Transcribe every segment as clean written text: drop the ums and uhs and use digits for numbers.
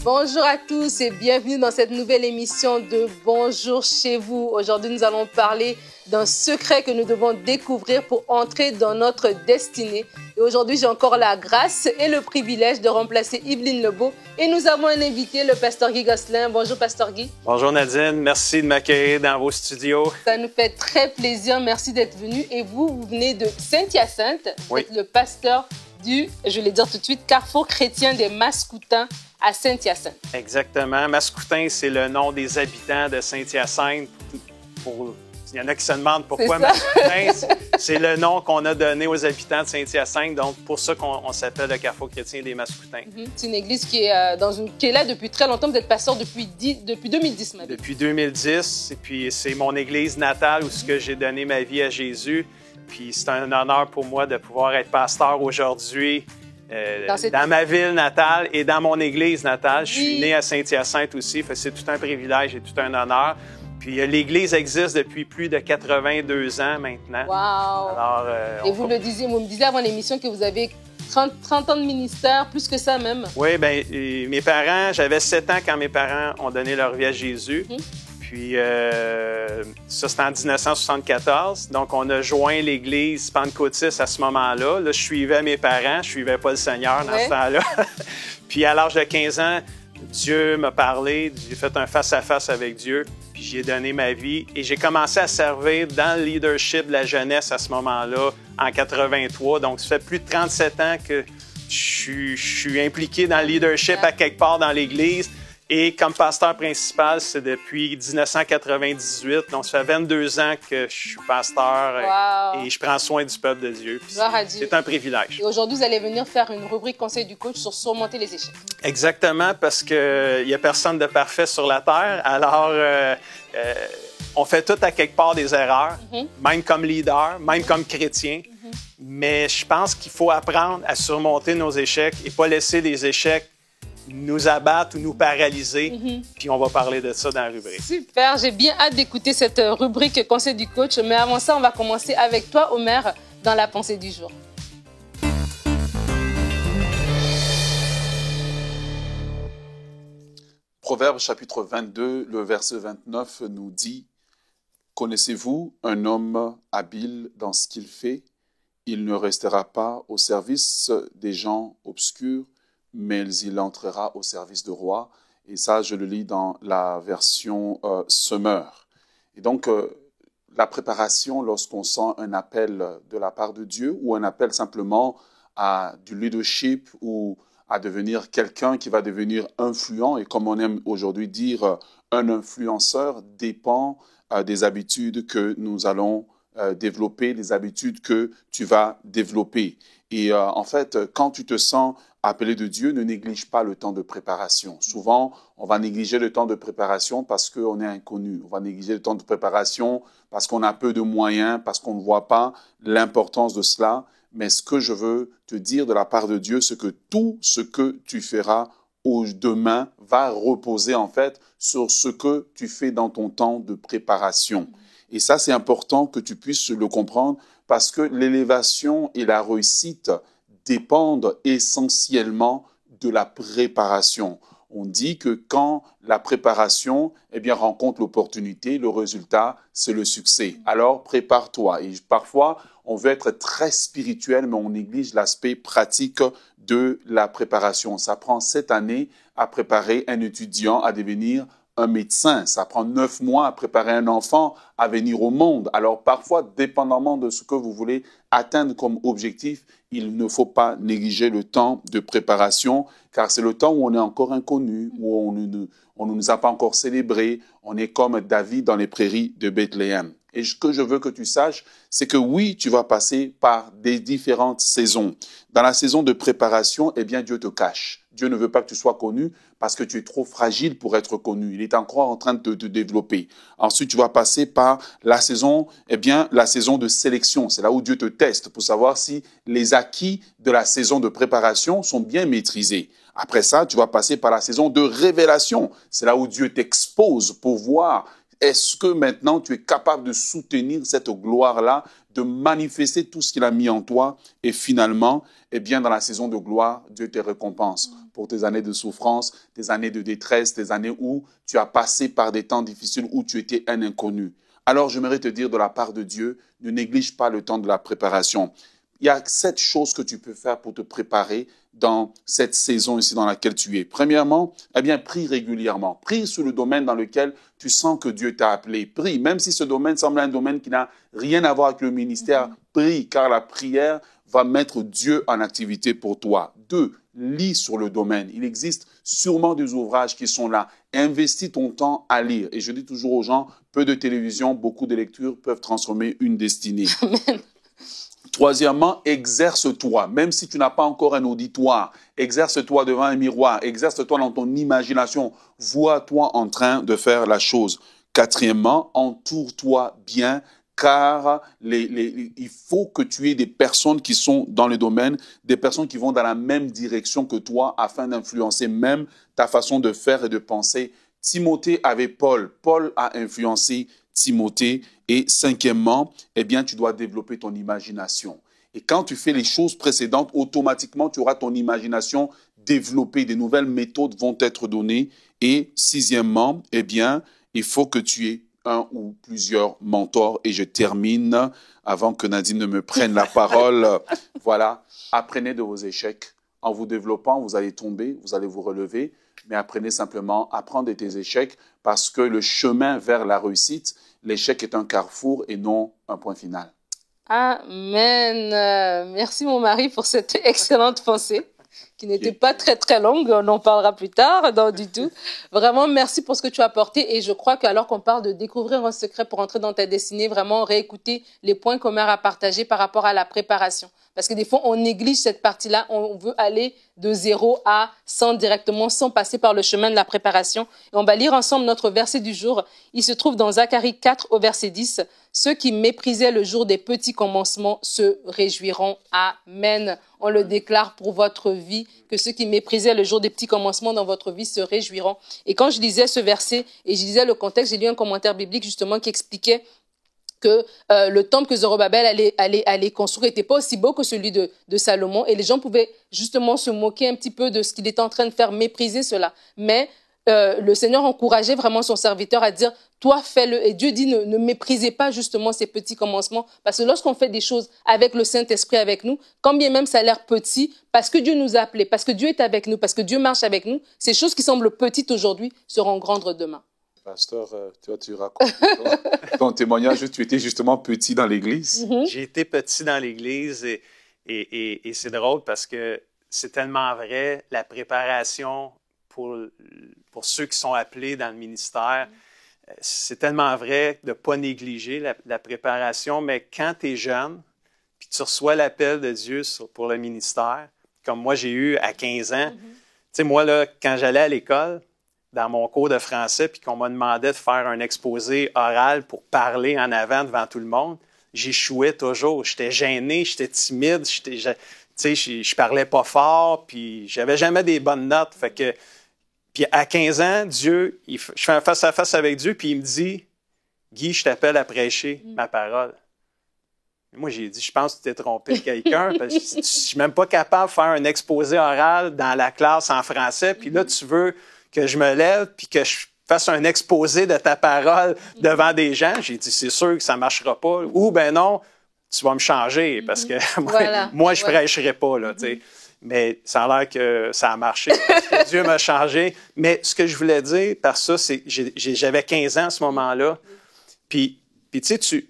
Bonjour à tous et bienvenue dans cette nouvelle émission de Bonjour chez vous. Aujourd'hui, nous allons parler d'un secret que nous devons découvrir pour entrer dans notre destinée. Et aujourd'hui, j'ai encore la grâce et le privilège de remplacer Yveline Lebeau. Et nous avons un invité, le pasteur Guy Gosselin. Bonjour, pasteur Guy. Bonjour Nadine, merci de m'accueillir dans vos studios. Ça nous fait très plaisir, merci d'être venu. Et vous venez de Saint-Hyacinthe, vous êtes le pasteur du, je vais le dire tout de suite, Carrefour chrétien des Mascoutins à Saint-Hyacinthe. Exactement. Mascoutins, c'est le nom des habitants de Saint-Hyacinthe. Il y en a qui se demandent pourquoi Mascoutins. C'est le nom qu'on a donné aux habitants de Saint-Hyacinthe. Donc, pour ça qu'on s'appelle le Carrefour chrétien des Mascoutins. C'est une église qui est là depuis très longtemps. Vous êtes pasteur depuis 2010, ma vie. Depuis 2010. Et puis, c'est mon église natale où j'ai donné ma vie à Jésus. Puis, c'est un honneur pour moi de pouvoir être pasteur aujourd'hui. Dans ma ville natale et dans mon église natale. Je suis né à Saint-Hyacinthe aussi, c'est tout un privilège et tout un honneur. Puis l'église existe depuis plus de 82 ans maintenant. Wow! Alors, et vous me disiez avant l'émission que vous avez 30 ans de ministère, plus que ça même. Oui, bien, mes parents, j'avais 7 ans quand mes parents ont donné leur vie à Jésus. Puis, ça, c'était en 1974. Donc, on a joint l'Église pentecôtiste à ce moment-là. Là, je suivais mes parents. Je ne suivais pas le Seigneur dans ce temps-là. Puis, à l'âge de 15 ans, Dieu m'a parlé. J'ai fait un face-à-face avec Dieu. Puis, j'y ai donné ma vie. Et j'ai commencé à servir dans le leadership de la jeunesse à ce moment-là, en 83. Donc, ça fait plus de 37 ans que je suis impliqué dans le leadership à quelque part dans l'Église. Et comme pasteur principal, c'est depuis 1998. Donc, ça fait 22 ans que je suis pasteur et je prends soin du peuple de Dieu. C'est un privilège. Et aujourd'hui, vous allez venir faire une rubrique Conseil du coach sur surmonter les échecs. Exactement, parce qu'il n'y a personne de parfait sur la terre. Alors, on fait tout à quelque part des erreurs, même comme leader, même comme chrétien. Mais je pense qu'il faut apprendre à surmonter nos échecs et pas laisser les échecs nous abattre ou nous paralyser. Puis on va parler de ça dans la rubrique. Super, j'ai bien hâte d'écouter cette rubrique Conseil du coach. Mais avant ça, on va commencer avec toi, Omer, dans la pensée du jour. Proverbe chapitre 22, le verset 29 nous dit « Connaissez-vous un homme habile dans ce qu'il fait? Il ne restera pas au service des gens obscurs, mais il entrera au service du roi. » Et ça, je le lis dans la version Semeur. Et donc, la préparation, lorsqu'on sent un appel de la part de Dieu ou un appel simplement à du leadership ou à devenir quelqu'un qui va devenir influent, et comme on aime aujourd'hui dire, un influenceur dépend des habitudes que nous allons développer, les habitudes que tu vas développer. Et en fait, quand tu te sens appelé de Dieu, ne néglige pas le temps de préparation. Souvent, on va négliger le temps de préparation parce qu'on est inconnu. On va négliger le temps de préparation parce qu'on a peu de moyens, parce qu'on ne voit pas l'importance de cela. Mais ce que je veux te dire de la part de Dieu, c'est que tout ce que tu feras demain va reposer en fait sur ce que tu fais dans ton temps de préparation. Et ça, c'est important que tu puisses le comprendre parce que l'élévation et la réussite dépendent essentiellement de la préparation. On dit que quand la préparation rencontre l'opportunité, le résultat, c'est le succès. Alors, prépare-toi. Et parfois, on veut être très spirituel, mais on néglige l'aspect pratique de la préparation. Ça prend 7 années à préparer un étudiant à devenir un médecin. Ça prend 9 mois à préparer un enfant à venir au monde. Alors parfois, dépendamment de ce que vous voulez atteindre comme objectif, il ne faut pas négliger le temps de préparation, car c'est le temps où on est encore inconnu, où on ne nous a pas encore célébré. On est comme David dans les prairies de Bethléem. Et ce que je veux que tu saches, c'est que oui, tu vas passer par des différentes saisons. Dans la saison de préparation, Dieu te cache. Dieu ne veut pas que tu sois connu parce que tu es trop fragile pour être connu. Il est encore en train de te développer. Ensuite, tu vas passer par la saison, la saison de sélection. C'est là où Dieu te teste pour savoir si les acquis de la saison de préparation sont bien maîtrisés. Après ça, tu vas passer par la saison de révélation. C'est là où Dieu t'expose pour voir est-ce que maintenant tu es capable de soutenir cette gloire-là de manifester tout ce qu'il a mis en toi. Et finalement, eh bien, dans la saison de gloire, Dieu te récompense pour tes années de souffrance, tes années de détresse, tes années où tu as passé par des temps difficiles, où tu étais un inconnu. Alors, j'aimerais te dire de la part de Dieu, ne néglige pas le temps de la préparation. Il y a 7 choses que tu peux faire pour te préparer dans cette saison ici dans laquelle tu es. Premièrement, eh bien, prie régulièrement. Prie sur le domaine dans lequel tu sens que Dieu t'a appelé. Prie, même si ce domaine semble un domaine qui n'a rien à voir avec le ministère. Prie, car la prière va mettre Dieu en activité pour toi. 2, lis sur le domaine. Il existe sûrement des ouvrages qui sont là. Investis ton temps à lire. Et je dis toujours aux gens, peu de télévision, beaucoup de lectures peuvent transformer une destinée. Amen. Troisièmement, exerce-toi. Même si tu n'as pas encore un auditoire, exerce-toi devant un miroir, exerce-toi dans ton imagination. Vois-toi en train de faire la chose. Quatrièmement, entoure-toi bien, car il faut que tu aies des personnes qui sont dans le domaine, des personnes qui vont dans la même direction que toi afin d'influencer même ta façon de faire et de penser. Timothée avait Paul. Paul a influencé Timothée. Et cinquièmement, eh bien, tu dois développer ton imagination. Et quand tu fais les choses précédentes, automatiquement, tu auras ton imagination développée. Des nouvelles méthodes vont être données. Et sixièmement, eh bien, il faut que tu aies un ou plusieurs mentors. Et je termine avant que Nadine ne me prenne la parole. Voilà, apprenez de vos échecs. En vous développant, vous allez tomber, vous allez vous relever. Mais apprenez simplement à apprendre de tes échecs parce que le chemin vers la réussite, l'échec est un carrefour et non un point final. Amen. Merci mon mari pour cette excellente pensée qui n'était pas très très longue, on en parlera plus tard, non du tout. Vraiment, merci pour ce que tu as apporté et je crois qu'alors qu'on parle de découvrir un secret pour entrer dans ta destinée, vraiment réécouter les points qu'on a à partager par rapport à la préparation. Parce que des fois, on néglige cette partie-là, on veut aller de 0 à 100 directement sans passer par le chemin de la préparation. Et on va lire ensemble notre verset du jour. Il se trouve dans Zacharie 4 au verset 10. Ceux qui méprisaient le jour des petits commencements se réjouiront. Amen. On le déclare pour votre vie, que ceux qui méprisaient le jour des petits commencements dans votre vie se réjouiront. Et quand je lisais ce verset et je lisais le contexte, j'ai lu un commentaire biblique justement qui expliquait que le temple que Zorobabel allait construire n'était pas aussi beau que celui de Salomon. Et les gens pouvaient justement se moquer un petit peu de ce qu'il était en train de faire, mépriser cela. Mais le Seigneur encourageait vraiment son serviteur à dire, toi fais-le. Et Dieu dit, ne méprisez pas justement ces petits commencements. Parce que lorsqu'on fait des choses avec le Saint-Esprit avec nous, quand bien même ça a l'air petit, parce que Dieu nous a appelés, parce que Dieu est avec nous, parce que Dieu marche avec nous, ces choses qui semblent petites aujourd'hui seront grandes demain. Pasteur, toi, tu racontes ton témoignage, tu étais justement petit dans l'église. J'ai été petit dans l'église et c'est drôle parce que c'est tellement vrai, la préparation pour ceux qui sont appelés dans le ministère, c'est tellement vrai de ne pas négliger la préparation, mais quand tu es jeune, puis tu reçois l'appel de Dieu pour le ministère, comme moi j'ai eu à 15 ans, tu sais, moi, là, quand j'allais à l'école, dans mon cours de français, puis qu'on m'a demandé de faire un exposé oral pour parler en avant devant tout le monde, j'échouais toujours. J'étais gêné, j'étais timide, je parlais pas fort, puis j'avais jamais des bonnes notes. Fait que, puis à 15 ans, je fais un face-à-face avec Dieu, puis il me dit, « Guy, je t'appelle à prêcher ma parole. » Moi, j'ai dit, je pense que tu t'es trompé de quelqu'un, parce que je suis même pas capable de faire un exposé oral dans la classe en français, puis là, tu veux que je me lève puis que je fasse un exposé de ta parole devant des gens. J'ai dit, c'est sûr que ça ne marchera pas. Ou, ben non, tu vas me changer parce que moi, je ne prêcherai pas. Là, mais ça a l'air que ça a marché parce que Dieu m'a changé. Mais ce que je voulais dire par ça, c'est que j'avais 15 ans à ce moment-là. Puis tu sais, tu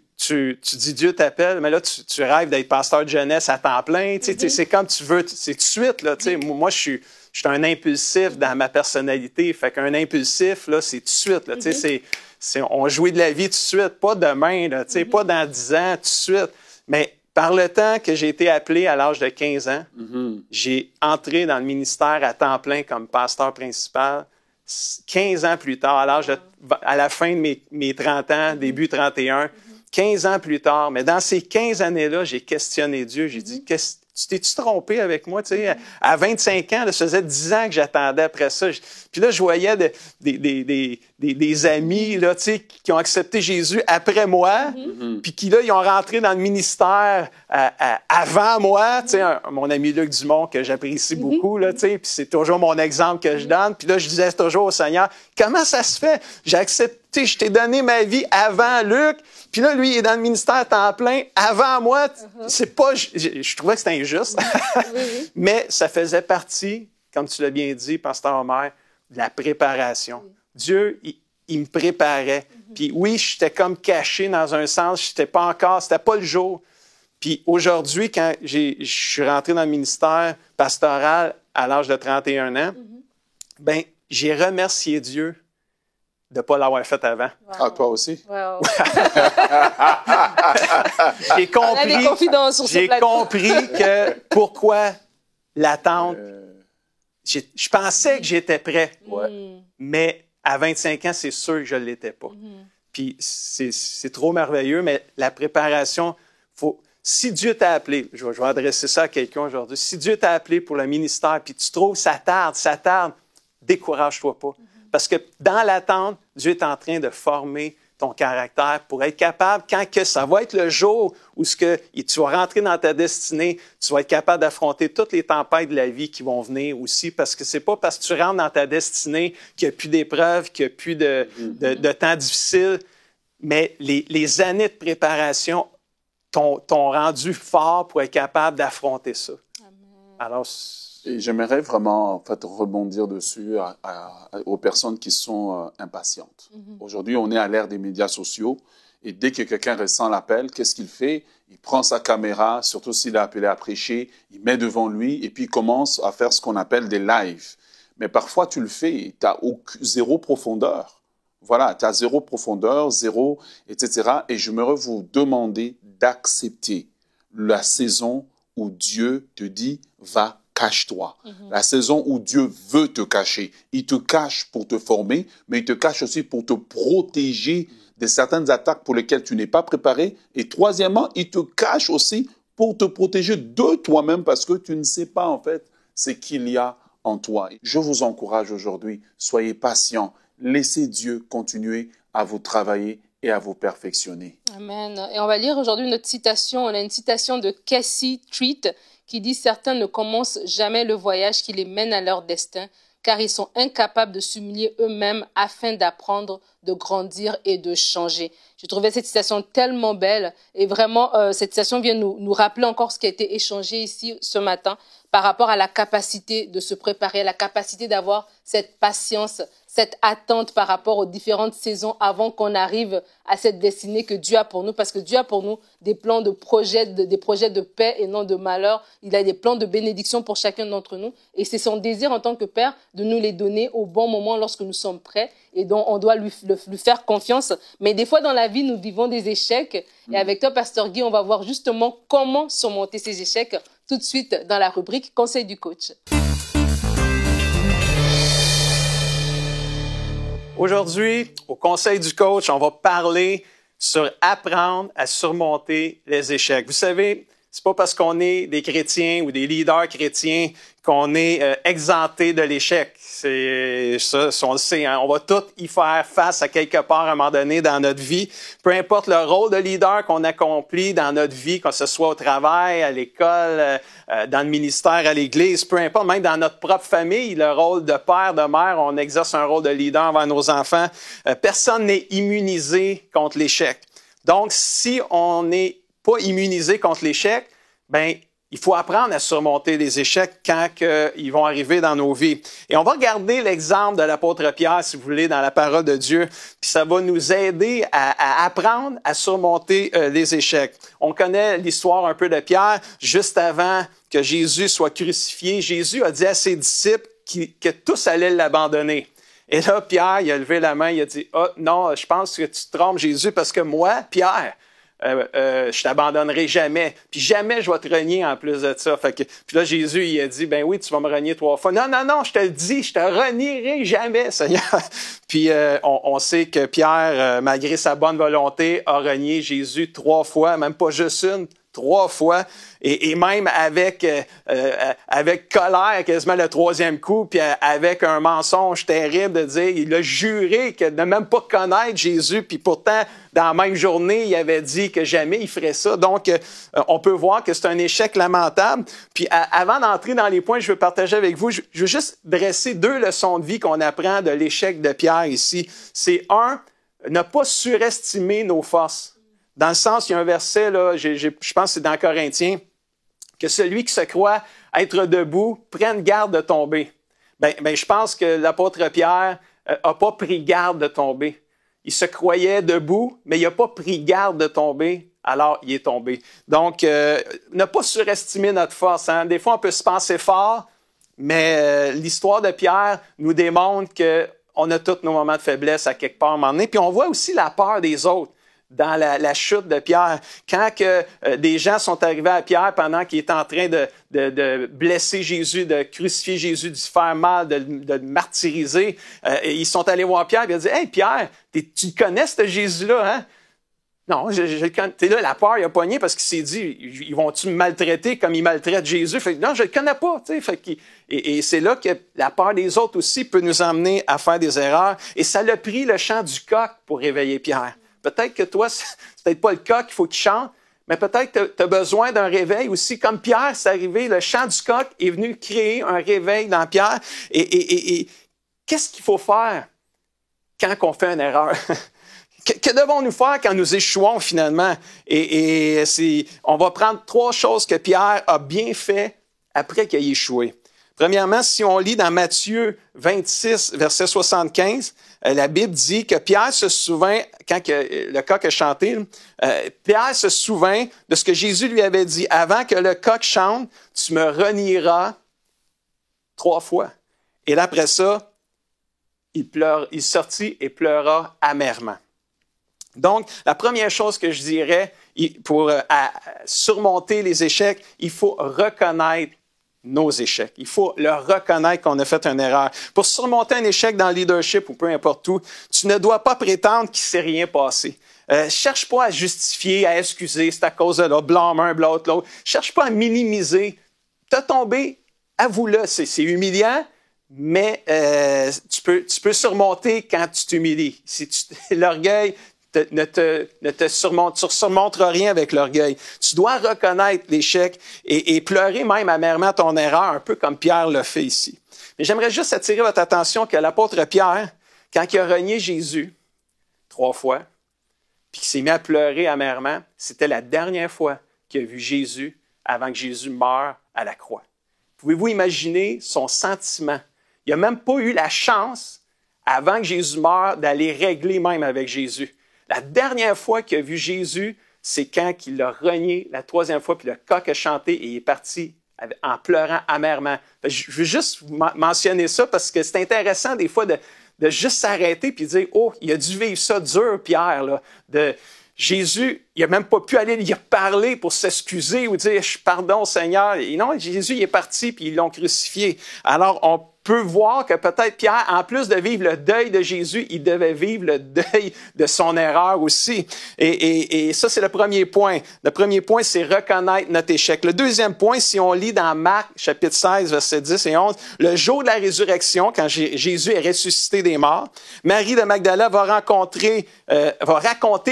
dis Dieu t'appelle, mais là, tu rêves d'être pasteur de jeunesse à temps plein. C'est comme tu veux, c'est tout de suite. Là, moi, je suis un impulsif dans ma personnalité. Fait qu'un impulsif, là, c'est tout de suite. Là, on jouit de la vie tout de suite, pas demain, là, pas dans 10 ans, tout de suite. Mais par le temps que j'ai été appelé à l'âge de 15 ans, j'ai entré dans le ministère à temps plein comme pasteur principal. 15 ans plus tard, à la fin de mes 30 ans, début 31, 15 ans plus tard, mais dans ces 15 années-là, j'ai questionné Dieu. J'ai dit, tu t'es-tu trompé avec moi? À 25 ans, là, ça faisait 10 ans que j'attendais après ça. Puis là, je voyais des amis là, qui ont accepté Jésus après moi, puis qui, là, ils ont rentré dans le ministère avant moi. Mon ami Luc Dumont, que j'apprécie beaucoup, là, puis c'est toujours mon exemple que je donne. Puis là, je disais toujours au Seigneur, comment ça se fait? J'ai accepté, je t'ai donné ma vie avant Luc, puis là, lui, il est dans le ministère à temps plein avant moi. C'est pas, je trouvais que c'était injuste, mais ça faisait partie, comme tu l'as bien dit, Pasteur Omer, de la préparation. Dieu, il me préparait. Puis oui, j'étais comme caché dans un sens, c'était pas le jour. Puis aujourd'hui, quand je suis rentré dans le ministère pastoral à l'âge de 31 ans, ben j'ai remercié Dieu de ne pas l'avoir fait avant. Wow. Ah, toi aussi? Wow. J'ai compris que pourquoi l'attente. Je pensais que j'étais prêt, mais à 25 ans, c'est sûr que je ne l'étais pas. Puis c'est trop merveilleux, mais la préparation, si Dieu t'a appelé, je vais adresser ça à quelqu'un aujourd'hui, si Dieu t'a appelé pour le ministère, puis tu trouves ça tarde, décourage-toi pas. Parce que dans l'attente, Dieu est en train de former ton caractère pour être capable, quand que ça va être le jour où tu vas rentrer dans ta destinée, tu vas être capable d'affronter toutes les tempêtes de la vie qui vont venir aussi, parce que c'est pas parce que tu rentres dans ta destinée qu'il n'y a plus d'épreuves, qu'il n'y a plus de temps difficiles, mais les années de préparation t'ont rendu fort pour être capable d'affronter ça. Amen. Alors, et j'aimerais vraiment rebondir dessus aux personnes qui sont impatientes. Aujourd'hui, on est à l'ère des médias sociaux et dès que quelqu'un ressent l'appel, qu'est-ce qu'il fait? Il prend sa caméra, surtout s'il est appelé à prêcher, il met devant lui et puis il commence à faire ce qu'on appelle des lives. Mais parfois, tu le fais, tu as zéro profondeur. Voilà, tu as zéro profondeur, zéro, etc. Et j'aimerais vous demander d'accepter la saison où Dieu te dit « va ». Cache-toi. La saison où Dieu veut te cacher. Il te cache pour te former, mais il te cache aussi pour te protéger de certaines attaques pour lesquelles tu n'es pas préparé. Et troisièmement, il te cache aussi pour te protéger de toi-même parce que tu ne sais pas en fait ce qu'il y a en toi. Je vous encourage aujourd'hui, soyez patients. Laissez Dieu continuer à vous travailler et à vous perfectionner. Amen. Et on va lire aujourd'hui notre citation. On a une citation de Cassie Treat qui dit « Certains ne commencent jamais le voyage qui les mène à leur destin, car ils sont incapables de s'humilier eux-mêmes afin d'apprendre, de grandir et de changer. » Je trouvais cette citation tellement belle et vraiment, cette citation vient nous rappeler encore ce qui a été échangé ici ce matin par rapport à la capacité de se préparer, la capacité d'avoir cette patience, cette attente par rapport aux différentes saisons avant qu'on arrive à cette destinée que Dieu a pour nous. Parce que Dieu a pour nous des plans de projets, des projets de paix et non de malheur. Il a des plans de bénédiction pour chacun d'entre nous. Et c'est son désir en tant que Père de nous les donner au bon moment lorsque nous sommes prêts et dont on doit lui faire confiance. Mais des fois dans la vie, nous vivons des échecs. Et avec toi, Pasteur Guy, on va voir justement comment surmonter ces échecs tout de suite dans la rubrique Conseil du coach. Aujourd'hui, au Conseil du coach, on va parler sur apprendre à surmonter les échecs. Vous savez, c'est pas parce qu'on est des chrétiens ou des leaders chrétiens qu'on est exempté de l'échec. C'est ça, on le sait, hein? On va tous y faire face à quelque part à un moment donné dans notre vie. Peu importe le rôle de leader qu'on accomplit dans notre vie, que ce soit au travail, à l'école, dans le ministère, à l'église, peu importe, même dans notre propre famille, le rôle de père, de mère, on exerce un rôle de leader envers nos enfants. Personne n'est immunisé contre l'échec. Donc, si on n'est pas immunisé contre l'échec, ben il faut apprendre à surmonter les échecs quand ils vont arriver dans nos vies. Et on va regarder l'exemple de l'apôtre Pierre, si vous voulez, dans la parole de Dieu, puis ça va nous aider à apprendre à surmonter les échecs. On connaît l'histoire un peu de Pierre. Juste avant que Jésus soit crucifié, Jésus a dit à ses disciples que tous allaient l'abandonner. Et là, Pierre, il a levé la main, il a dit « Ah, non, je pense que tu te trompes, Jésus, parce que moi, Pierre, je t'abandonnerai jamais. Puis jamais je vais te renier en plus de ça. Puis là, Jésus, il a dit, ben oui, tu vas me renier 3 fois. Non, je te le dis, je te renierai jamais, Seigneur. Puis on sait que Pierre, malgré sa bonne volonté, a renié Jésus 3 fois, même pas juste une, 3 fois, et même avec colère, quasiment le 3e coup, puis avec un mensonge terrible de dire, il a juré de ne même pas connaître Jésus, puis pourtant, dans la même journée, il avait dit que jamais il ferait ça. Donc, on peut voir que c'est un échec lamentable. Puis, avant d'entrer dans les points que je veux partager avec vous, je veux juste dresser 2 leçons de vie qu'on apprend de l'échec de Pierre ici. C'est 1, ne pas surestimer nos forces. Dans le sens, il y a un verset, là, je pense que c'est dans Corinthiens, que celui qui se croit être debout prenne garde de tomber. Ben, je pense que l'apôtre Pierre n'a pas pris garde de tomber. Il se croyait debout, mais il n'a pas pris garde de tomber, alors il est tombé. Donc, ne pas surestimer notre force. Hein. Des fois, on peut se penser fort, mais l'histoire de Pierre nous démontre qu'on a tous nos moments de faiblesse à quelque part à un moment donné. Puis on voit aussi la peur des autres dans la chute de Pierre. Quand des gens sont arrivés à Pierre pendant qu'il était en train de blesser Jésus, de crucifier Jésus, de se faire mal, de le martyriser, ils sont allés voir Pierre et ils ont dit « Hey Pierre, tu connais ce Jésus-là, hein? » Non, je le connais. T'es là, la peur, il a pogné parce qu'il s'est dit, ils vont-tu me maltraiter comme ils maltraitent Jésus? Fait que, non, je le connais pas. Et c'est là que la peur des autres aussi peut nous emmener à faire des erreurs. Et ça l'a pris le chant du coq pour réveiller Pierre. Peut-être que toi, c'est peut-être pas le coq qu'il faut qu'il chante, mais peut-être que tu as besoin d'un réveil aussi. Comme Pierre, c'est arrivé, le chant du coq est venu créer un réveil dans Pierre. Et qu'est-ce qu'il faut faire quand on fait une erreur? Que devons-nous faire quand nous échouons finalement? On va prendre 3 choses que Pierre a bien fait après qu'il ait échoué. Premièrement, si on lit dans Matthieu 26, verset 75, la Bible dit que Pierre se souvint, quand le coq a chanté, Pierre se souvint de ce que Jésus lui avait dit. Avant que le coq chante, tu me renieras 3 fois. Et là, après ça, il sortit et pleura amèrement. Donc, la première chose que je dirais pour surmonter les échecs, il faut reconnaître nos échecs. Il faut le reconnaître qu'on a fait une erreur. Pour surmonter un échec dans le leadership ou peu importe où, tu ne dois pas prétendre qu'il ne s'est rien passé. Cherche pas à justifier, à excuser, c'est à cause de l'autre, blâme un, blâme l'autre. Cherche pas à minimiser. T'as tombé, avoue-le, c'est humiliant, mais tu peux surmonter quand tu t'humilies. Si l'orgueil tu surmonteras rien avec l'orgueil. Tu dois reconnaître l'échec et pleurer même amèrement ton erreur, un peu comme Pierre l'a fait ici. Mais j'aimerais juste attirer votre attention que l'apôtre Pierre, quand il a renié Jésus 3 fois, puis qu'il s'est mis à pleurer amèrement, c'était la dernière fois qu'il a vu Jésus avant que Jésus meure à la croix. Pouvez-vous imaginer son sentiment? Il n'a même pas eu la chance, avant que Jésus meure, d'aller régler même avec Jésus. La dernière fois qu'il a vu Jésus, c'est quand il l'a renié la 3e fois, puis le coq a chanté et il est parti en pleurant amèrement. Je veux juste mentionner ça parce que c'est intéressant des fois de juste s'arrêter puis dire « Oh, il a dû vivre ça dur, Pierre, là, de Jésus, il n'a même pas pu aller lui parler pour s'excuser ou dire « Pardon, Seigneur ». Et non, Jésus il est parti puis ils l'ont crucifié. Alors, on peut voir que peut-être Pierre, en plus de vivre le deuil de Jésus, il devait vivre le deuil de son erreur aussi. Et ça, c'est le premier point. Le premier point, c'est reconnaître notre échec. Le deuxième point, si on lit dans Marc, chapitre 16, versets 10 et 11, le jour de la résurrection, quand Jésus est ressuscité des morts, Marie de Magdala va raconter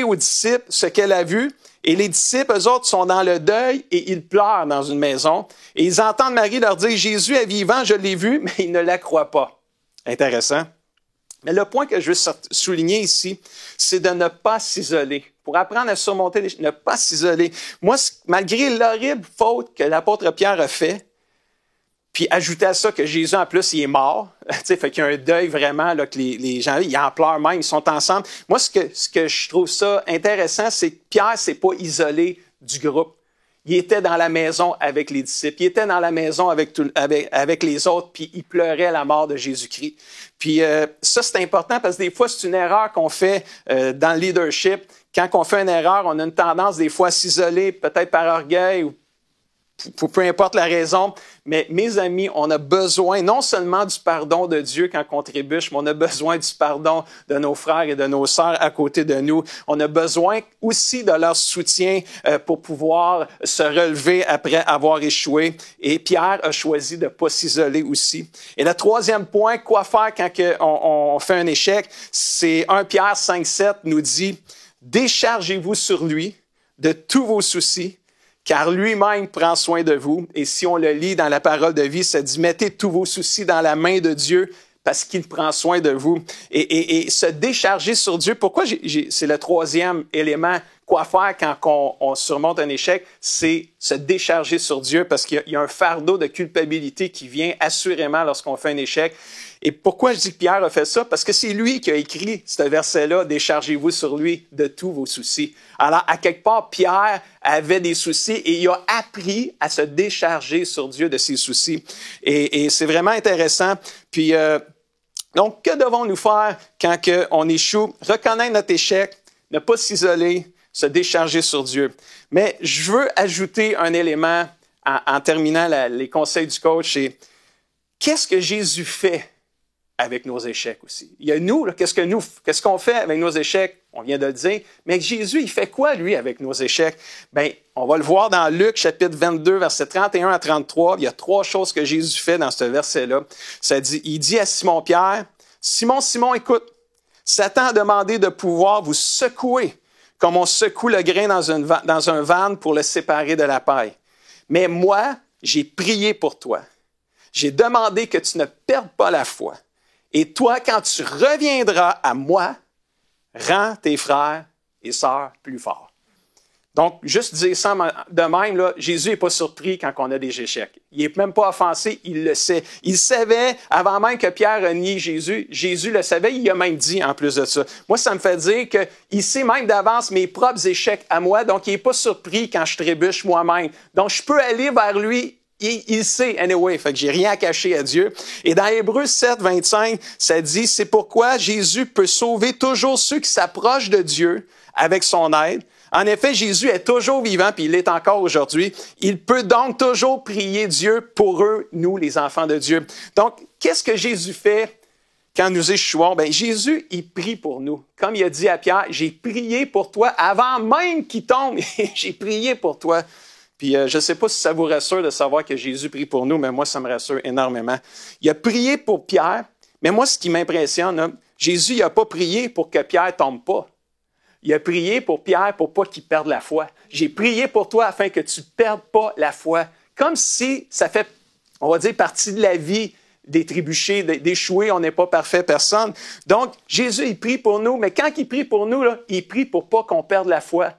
aux disciples ce qu'elle a vu. Et les disciples, eux autres, sont dans le deuil et ils pleurent dans une maison. Et ils entendent Marie leur dire « Jésus est vivant, je l'ai vu », mais ils ne la croient pas. Intéressant. Mais le point que je veux souligner ici, c'est de ne pas s'isoler. Pour apprendre à surmonter ne pas s'isoler. Moi, malgré l'horrible faute que l'apôtre Pierre a fait, puis ajouter à ça que Jésus, en plus, il est mort. Fait qu'il y a un deuil vraiment, là, que les gens, ils en pleurent même, ils sont ensemble. Moi, ce que je trouve ça intéressant, c'est que Pierre s'est pas isolé du groupe. Il était dans la maison avec les disciples. Il était dans la maison avec les autres, puis il pleurait la mort de Jésus-Christ. Puis ça, c'est important parce que des fois, c'est une erreur qu'on fait dans le leadership. Quand on fait une erreur, on a une tendance des fois à s'isoler, peut-être par orgueil ou peu importe la raison. Mais mes amis, on a besoin non seulement du pardon de Dieu quand on trébuche, mais on a besoin du pardon de nos frères et de nos sœurs à côté de nous. On a besoin aussi de leur soutien pour pouvoir se relever après avoir échoué. Et Pierre a choisi de ne pas s'isoler aussi. Et le troisième point, quoi faire quand on fait un échec, c'est 1 Pierre 5,7 nous dit « Déchargez-vous sur lui de tous vos soucis, car lui-même prend soin de vous. » Et si on le lit dans la parole de vie, ça dit « Mettez tous vos soucis dans la main de Dieu, parce qu'il prend soin de vous. » Et se décharger sur Dieu, pourquoi c'est le troisième élément, quoi faire quand on surmonte un échec, c'est se décharger sur Dieu, parce qu'il y a un fardeau de culpabilité qui vient assurément lorsqu'on fait un échec. Et pourquoi je dis que Pierre a fait ça? Parce que c'est lui qui a écrit ce verset-là, « Déchargez-vous sur lui de tous vos soucis ». Alors, à quelque part, Pierre avait des soucis et il a appris à se décharger sur Dieu de ses soucis. Et c'est vraiment intéressant. Puis, donc, que devons-nous faire quand on échoue? Reconnaître notre échec, ne pas s'isoler, se décharger sur Dieu. Mais je veux ajouter un élément en terminant les conseils du coach, c'est qu'est-ce que Jésus fait avec nos échecs aussi? Il y a nous, qu'est-ce qu'on fait avec nos échecs? On vient de le dire. Mais Jésus, il fait quoi, lui, avec nos échecs? Bien, on va le voir dans Luc, chapitre 22, versets 31 à 33. Il y a 3 choses que Jésus fait dans ce verset-là. Il dit à Simon-Pierre, « Simon, Simon, écoute, Satan a demandé de pouvoir vous secouer comme on secoue le grain dans un van pour le séparer de la paille. Mais moi, j'ai prié pour toi. J'ai demandé que tu ne perdes pas la foi. Et toi, quand tu reviendras à moi, rends tes frères et sœurs plus forts. » Donc, juste dire ça de même, là, Jésus n'est pas surpris quand on a des échecs. Il n'est même pas offensé, il le sait. Il savait, avant même que Pierre a nié Jésus, Jésus le savait, il a même dit en plus de ça. Moi, ça me fait dire qu'il sait même d'avance mes propres échecs à moi, donc il n'est pas surpris quand je trébuche moi-même. Donc, je peux aller vers lui. Il sait, anyway, fait que j'ai rien à cacher à Dieu. Et dans Hébreux 7, 25, ça dit, c'est pourquoi Jésus peut sauver toujours ceux qui s'approchent de Dieu avec son aide. En effet, Jésus est toujours vivant, puis il l'est encore aujourd'hui. Il peut donc toujours prier Dieu pour eux, nous, les enfants de Dieu. Donc, qu'est-ce que Jésus fait quand nous échouons? Bien, Jésus, il prie pour nous. Comme il a dit à Pierre, j'ai prié pour toi avant même qu'il tombe. J'ai prié pour toi. Puis je ne sais pas si ça vous rassure de savoir que Jésus prie pour nous, mais moi, ça me rassure énormément. Il a prié pour Pierre, mais moi, ce qui m'impressionne, là, Jésus n'a pas prié pour que Pierre ne tombe pas. Il a prié pour Pierre pour pas qu'il perde la foi. J'ai prié pour toi afin que tu ne perdes pas la foi. Comme si ça fait, on va dire, partie de la vie des trébuchés, d'échouer, on n'est pas parfait, personne. Donc, Jésus, il prie pour nous, mais quand il prie pour nous, là, il prie pour pas qu'on perde la foi.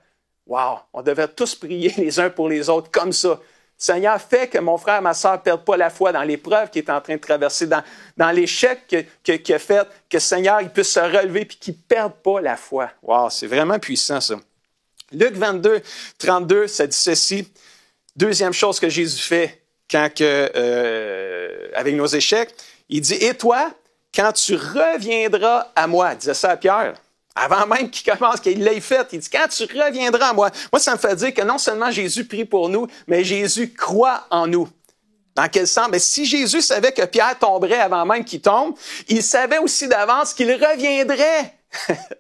Wow! On devrait tous prier les uns pour les autres comme ça. Seigneur, fais que mon frère, ma sœur ne perdent pas la foi dans l'épreuve qu'il est en train de traverser, dans l'échec qu'il a fait, que Seigneur, il puisse se relever et qu'il ne perde pas la foi. Wow! C'est vraiment puissant, ça. Luc 22, 32, ça dit ceci. Deuxième chose que Jésus fait avec nos échecs, il dit, « Et toi, quand tu reviendras à moi, » il disait ça à Pierre, avant même qu'il commence, qu'il l'ait fait, il dit, « Quand tu reviendras à moi. » Moi, ça me fait dire que non seulement Jésus prie pour nous, mais Jésus croit en nous. Dans quel sens? Mais si Jésus savait que Pierre tomberait avant même qu'il tombe, il savait aussi d'avance qu'il reviendrait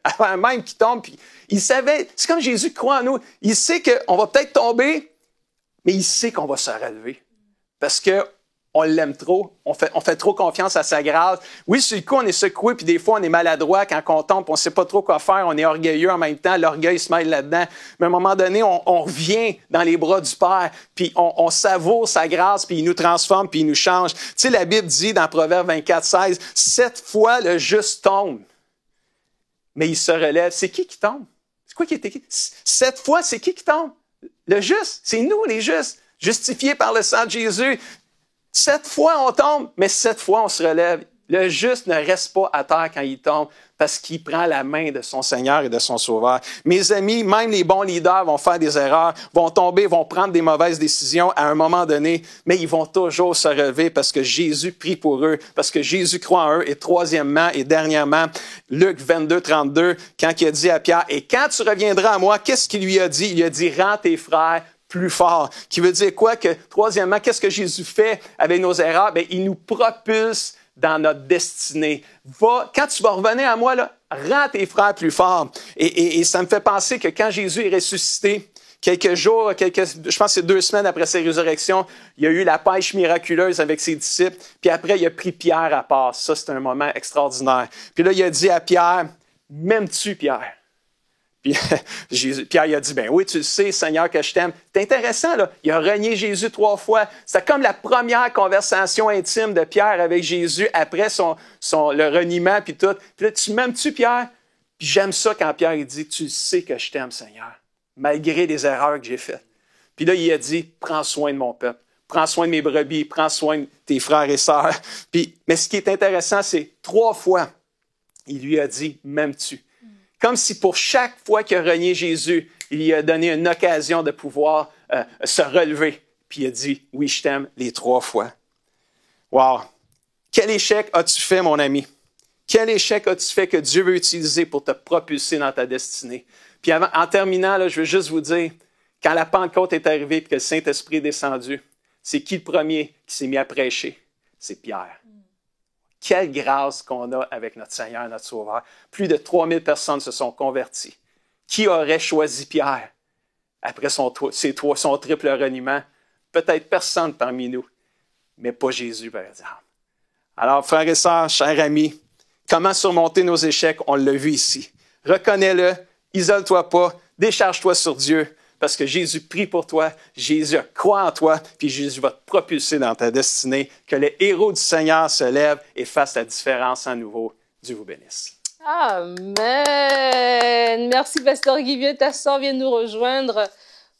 avant même qu'il tombe. Puis il savait, c'est comme Jésus croit en nous. Il sait qu'on va peut-être tomber, mais il sait qu'on va se relever. Parce que on l'aime trop, on fait trop confiance à sa grâce. Oui, sur le coup, on est secoué, puis des fois, on est maladroit quand on tombe, on ne sait pas trop quoi faire, on est orgueilleux en même temps, l'orgueil se mêle là-dedans. Mais à un moment donné, on revient dans les bras du Père, puis on savoure sa grâce, puis il nous transforme, puis il nous change. Tu sais, la Bible dit dans Proverbe 24, 16, « 7 fois le juste tombe, mais il se relève. » C'est qui tombe? C'est quoi qui est écrit? 7 fois, c'est qui tombe? Le juste, c'est nous les justes, justifiés par le sang de Jésus. 7 fois on tombe, mais 7 fois on se relève. Le juste ne reste pas à terre quand il tombe parce qu'il prend la main de son Seigneur et de son Sauveur. Mes amis, même les bons leaders vont faire des erreurs, vont tomber, vont prendre des mauvaises décisions à un moment donné, mais ils vont toujours se relever parce que Jésus prie pour eux, parce que Jésus croit en eux. Et troisièmement et dernièrement, Luc 22, 32, quand il a dit à Pierre, « Et quand tu reviendras à moi, qu'est-ce qu'il lui a dit? » Il lui a dit, « Rends tes frères plus fort. Qui veut dire quoi? Que, troisièmement, qu'est-ce que Jésus fait avec nos erreurs? Bien, il nous propulse dans notre destinée. Quand tu vas revenir à moi, là, rends tes frères plus forts. Et ça me fait penser que quand Jésus est ressuscité, quelques jours, je pense que c'est 2 semaines après sa résurrection, il y a eu la pêche miraculeuse avec ses disciples. Puis après, il a pris Pierre à part. Ça, c'est un moment extraordinaire. Puis là, il a dit à Pierre, « M'aimes-tu, Pierre? » Puis Pierre, il a dit, « Ben oui, tu le sais, Seigneur, que je t'aime. » C'est intéressant, là. Il a renié Jésus 3 fois. C'était comme la première conversation intime de Pierre avec Jésus après le reniement, puis tout. Puis là, « Tu m'aimes-tu, Pierre? » Puis j'aime ça quand Pierre, il dit, « Tu sais que je t'aime, Seigneur. » Malgré les erreurs que j'ai faites. Puis là, il a dit, prends soin de mon peuple, prends soin de mes brebis, prends soin de tes frères et sœurs. Mais ce qui est intéressant, c'est 3 fois, il lui a dit, m'aimes-tu? Comme si pour chaque fois qu'il a renié Jésus, il lui a donné une occasion de pouvoir se relever. Puis il a dit, oui, je t'aime, les 3 fois. Wow! Quel échec as-tu fait, mon ami? Quel échec as-tu fait que Dieu veut utiliser pour te propulser dans ta destinée? Puis en terminant, là, je veux juste vous dire, quand la Pentecôte est arrivée et que le Saint-Esprit est descendu, c'est qui le premier qui s'est mis à prêcher? C'est Pierre. Quelle grâce qu'on a avec notre Seigneur, notre Sauveur. Plus de 3000 personnes se sont converties. Qui aurait choisi Pierre après son triple reniement? Peut-être personne parmi nous, mais pas Jésus, par exemple. Alors, frères et sœurs, chers amis, comment surmonter nos échecs? On l'a vu ici. Reconnais-le. Isole-toi pas, décharge-toi sur Dieu, parce que Jésus prie pour toi, Jésus croit en toi, puis Jésus va te propulser dans ta destinée, que les héros du Seigneur se lèvent et fassent la différence à nouveau. Dieu vous bénisse. Amen. Merci, Pasteur Guy. Ta sœur vient nous rejoindre.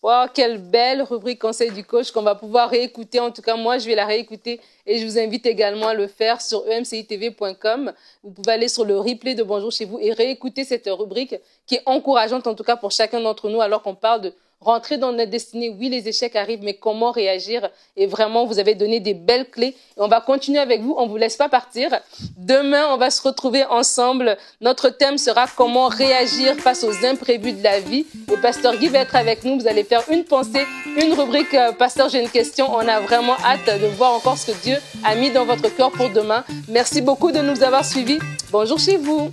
Wow, quelle belle rubrique Conseil du coach qu'on va pouvoir réécouter. En tout cas, moi, je vais la réécouter et je vous invite également à le faire sur emcitv.com. Vous pouvez aller sur le replay de Bonjour chez vous et réécouter cette rubrique qui est encourageante, en tout cas pour chacun d'entre nous, alors qu'on parle de rentrer dans notre destinée. Oui, les échecs arrivent, mais comment réagir? Et vraiment, vous avez donné des belles clés. Et on va continuer avec vous. On vous laisse pas partir. Demain, on va se retrouver ensemble. Notre thème sera comment réagir face aux imprévus de la vie. Et Pasteur Guy va être avec nous. Vous allez faire une pensée, une rubrique. Pasteur, j'ai une question. On a vraiment hâte de voir encore ce que Dieu a mis dans votre cœur pour demain. Merci beaucoup de nous avoir suivis. Bonjour chez vous.